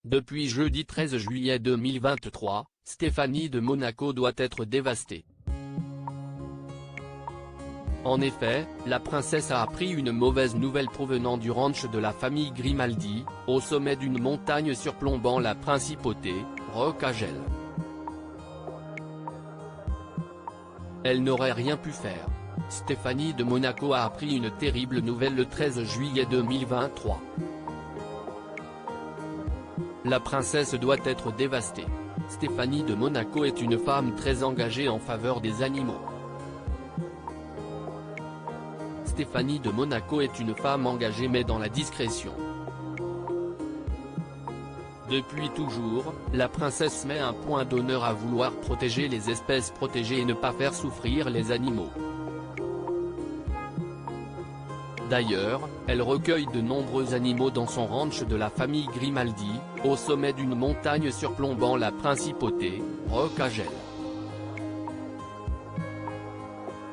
Depuis jeudi 13 juillet 2023, Stéphanie de Monaco doit être dévastée. En effet, la princesse a appris une mauvaise nouvelle provenant du ranch de la famille Grimaldi, au sommet d'une montagne surplombant la principauté, Roc Agel. Elle n'aurait rien pu faire. Stéphanie de Monaco a appris une terrible nouvelle le 13 juillet 2023. La princesse doit être dévastée. Stéphanie de Monaco est une femme très engagée en faveur des animaux. Stéphanie de Monaco est une femme engagée mais dans la discrétion. Depuis toujours, la princesse met un point d'honneur à vouloir protéger les espèces protégées et ne pas faire souffrir les animaux. D'ailleurs, elle recueille de nombreux animaux dans son ranch de la famille Grimaldi, au sommet d'une montagne surplombant la principauté, Roc Agel.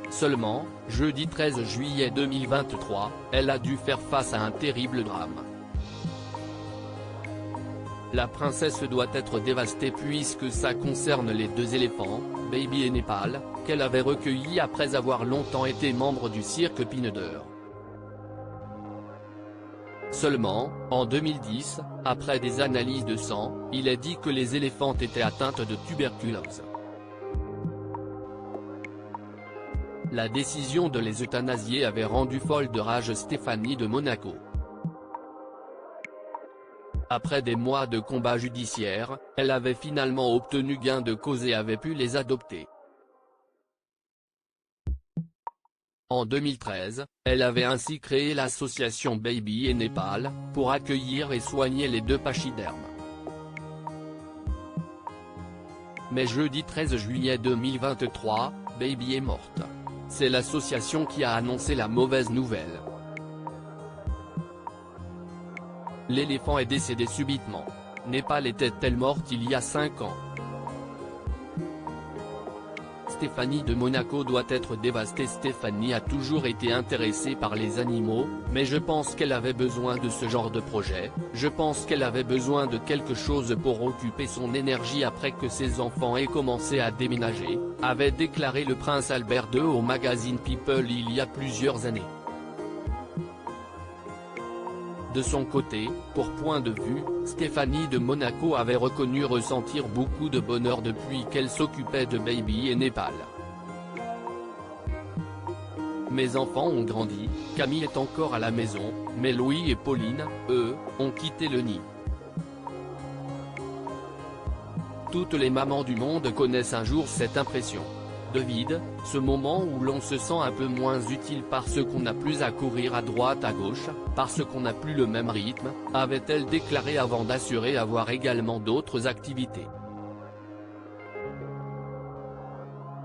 Seulement, jeudi 13 juillet 2023, elle a dû faire face à un terrible drame. La princesse doit être dévastée puisque ça concerne les deux éléphants, Baby et Népal, qu'elle avait recueillis après avoir longtemps été membre du cirque Pineder. Seulement, en 2010, après des analyses de sang, il est dit que les éléphantes étaient atteintes de tuberculose. La décision de les euthanasier avait rendu folle de rage Stéphanie de Monaco. Après des mois de combats judiciaires, elle avait finalement obtenu gain de cause et avait pu les adopter. En 2013, elle avait ainsi créé l'association Baby et Népal, pour accueillir et soigner les deux pachydermes. Mais jeudi 13 juillet 2023, Baby est morte. C'est l'association qui a annoncé la mauvaise nouvelle. L'éléphant est décédé subitement. Népal était-elle morte il y a 5 ans? Stéphanie de Monaco doit être dévastée. Stéphanie a toujours été intéressée par les animaux, mais je pense qu'elle avait besoin de ce genre de projet, je pense qu'elle avait besoin de quelque chose pour occuper son énergie après que ses enfants aient commencé à déménager, avait déclaré le prince Albert II au magazine People il y a plusieurs années. De son côté, pour point de vue, Stéphanie de Monaco avait reconnu ressentir beaucoup de bonheur depuis qu'elle s'occupait de Baby et Népal. Mes enfants ont grandi, Camille est encore à la maison, mais Louis et Pauline, eux, ont quitté le nid. Toutes les mamans du monde connaissent un jour cette impression de vide, ce moment où l'on se sent un peu moins utile parce qu'on n'a plus à courir à droite à gauche, parce qu'on n'a plus le même rythme, avait-elle déclaré avant d'assurer avoir également d'autres activités.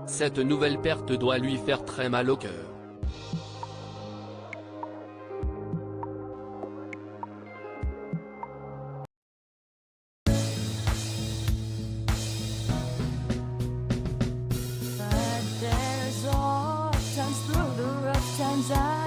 Cette nouvelle perte doit lui faire très mal au cœur. Through the rough times I